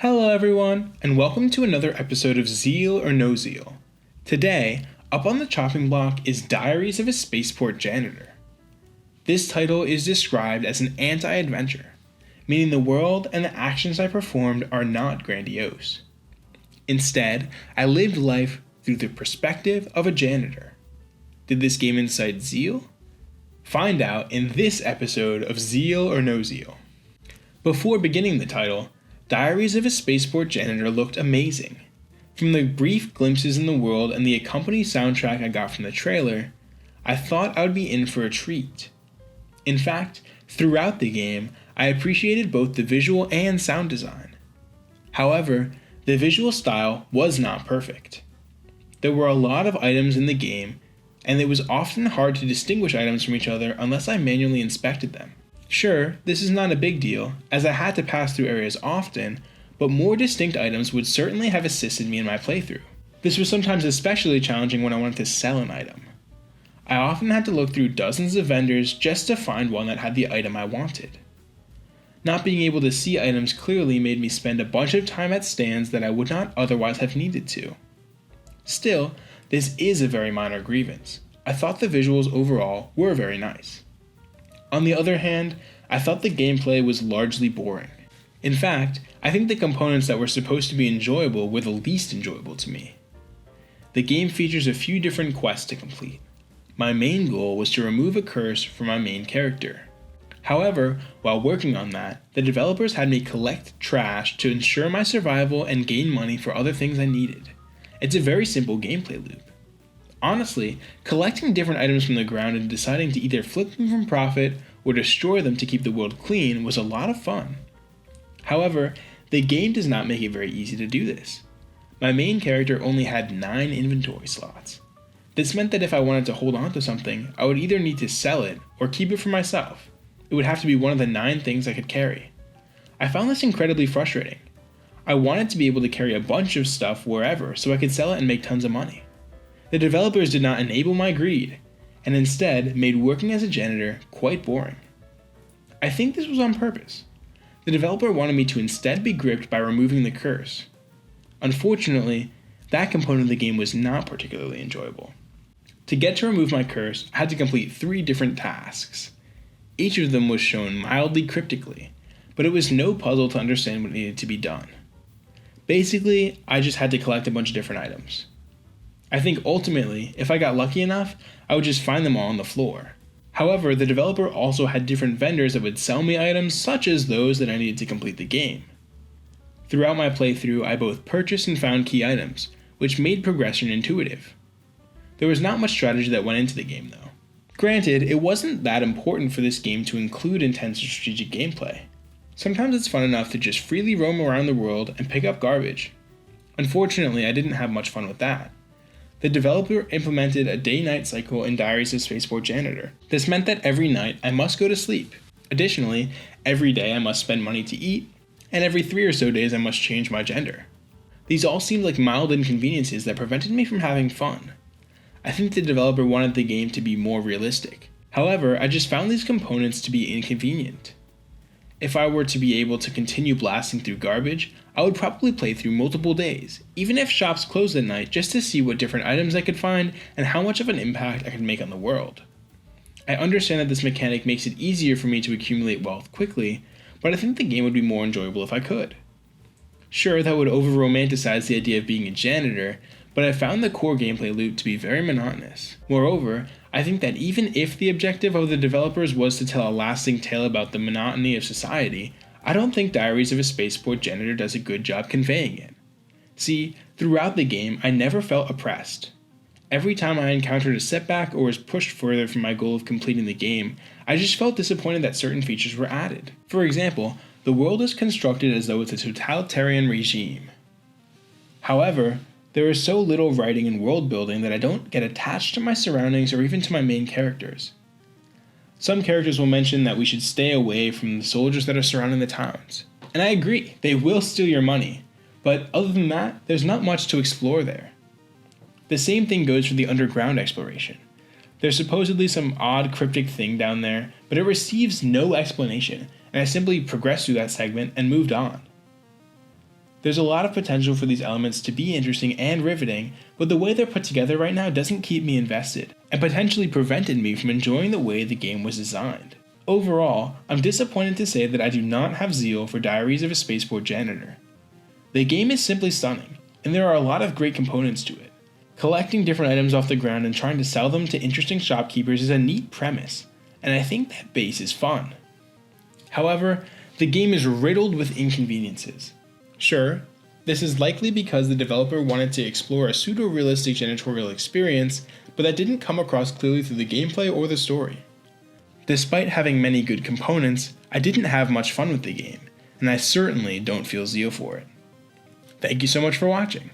Hello everyone, and welcome to another episode of Zeal or No Zeal. Today, up on the chopping block is Diaries of a Spaceport Janitor. This title is described as an anti-adventure, meaning the world and the actions I performed are not grandiose. Instead, I lived life through the perspective of a janitor. Did this game incite zeal? Find out in this episode of Zeal or No Zeal. Before beginning the title, Diaries of a Spaceport Janitor looked amazing. From the brief glimpses in the world and the accompanying soundtrack I got from the trailer, I thought I would be in for a treat. In fact, throughout the game, I appreciated both the visual and sound design. However, the visual style was not perfect. There were a lot of items in the game, and it was often hard to distinguish items from each other unless I manually inspected them. Sure, this is not a big deal, as I had to pass through areas often, but more distinct items would certainly have assisted me in my playthrough. This was sometimes especially challenging when I wanted to sell an item. I often had to look through dozens of vendors just to find one that had the item I wanted. Not being able to see items clearly made me spend a bunch of time at stands that I would not otherwise have needed to. Still, this is a very minor grievance. I thought the visuals overall were very nice. On the other hand, I thought the gameplay was largely boring. In fact, I think the components that were supposed to be enjoyable were the least enjoyable to me. The game features a few different quests to complete. My main goal was to remove a curse from my main character. However, while working on that, the developers had me collect trash to ensure my survival and gain money for other things I needed. It's a very simple gameplay loop. Honestly, collecting different items from the ground and deciding to either flip them for profit or destroy them to keep the world clean was a lot of fun. However, the game does not make it very easy to do this. My main character only had 9 inventory slots. This meant that if I wanted to hold on to something, I would either need to sell it or keep it for myself. It would have to be one of the 9 things I could carry. I found this incredibly frustrating. I wanted to be able to carry a bunch of stuff wherever so I could sell it and make tons of money. The developers did not enable my greed, and instead made working as a janitor quite boring. I think this was on purpose. The developer wanted me to instead be gripped by removing the curse. Unfortunately, that component of the game was not particularly enjoyable. To get to remove my curse, I had to complete 3 different tasks. Each of them was shown mildly cryptically, but it was no puzzle to understand what needed to be done. Basically, I just had to collect a bunch of different items. I think ultimately, if I got lucky enough, I would just find them all on the floor. However, the developer also had different vendors that would sell me items such as those that I needed to complete the game. Throughout my playthrough, I both purchased and found key items, which made progression intuitive. There was not much strategy that went into the game though. Granted, it wasn't that important for this game to include intense strategic gameplay. Sometimes it's fun enough to just freely roam around the world and pick up garbage. Unfortunately, I didn't have much fun with that. The developer implemented a day-night cycle in Diaries of Spaceport Janitor. This meant that every night I must go to sleep. Additionally, every day I must spend money to eat, and every 3 or so days I must change my gender. These all seemed like mild inconveniences that prevented me from having fun. I think the developer wanted the game to be more realistic. However, I just found these components to be inconvenient. If I were to be able to continue blasting through garbage, I would probably play through multiple days, even if shops closed at night, just to see what different items I could find and how much of an impact I could make on the world. I understand that this mechanic makes it easier for me to accumulate wealth quickly, but I think the game would be more enjoyable if I could. Sure, that would over-romanticize the idea of being a janitor, but I found the core gameplay loop to be very monotonous. Moreover, I think that even if the objective of the developers was to tell a lasting tale about the monotony of society, I don't think Diaries of a Spaceport Janitor does a good job conveying it. See, throughout the game, I never felt oppressed. Every time I encountered a setback or was pushed further from my goal of completing the game, I just felt disappointed that certain features were added. For example, the world is constructed as though it's a totalitarian regime. However, there is so little writing and world building that I don't get attached to my surroundings or even to my main characters. Some characters will mention that we should stay away from the soldiers that are surrounding the towns. And I agree, they will steal your money. But other than that, there's not much to explore there. The same thing goes for the underground exploration. There's supposedly some odd cryptic thing down there, but it receives no explanation, and I simply progressed through that segment and moved on. There's a lot of potential for these elements to be interesting and riveting, but the way they're put together right now doesn't keep me invested, and potentially prevented me from enjoying the way the game was designed. Overall, I'm disappointed to say that I do not have zeal for Diaries of a Spaceport Janitor. The game is simply stunning, and there are a lot of great components to it. Collecting different items off the ground and trying to sell them to interesting shopkeepers is a neat premise, and I think that base is fun. However, the game is riddled with inconveniences. Sure, this is likely because the developer wanted to explore a pseudo-realistic janitorial experience, but that didn't come across clearly through the gameplay or the story. Despite having many good components, I didn't have much fun with the game, and I certainly don't feel zeal for it. Thank you so much for watching.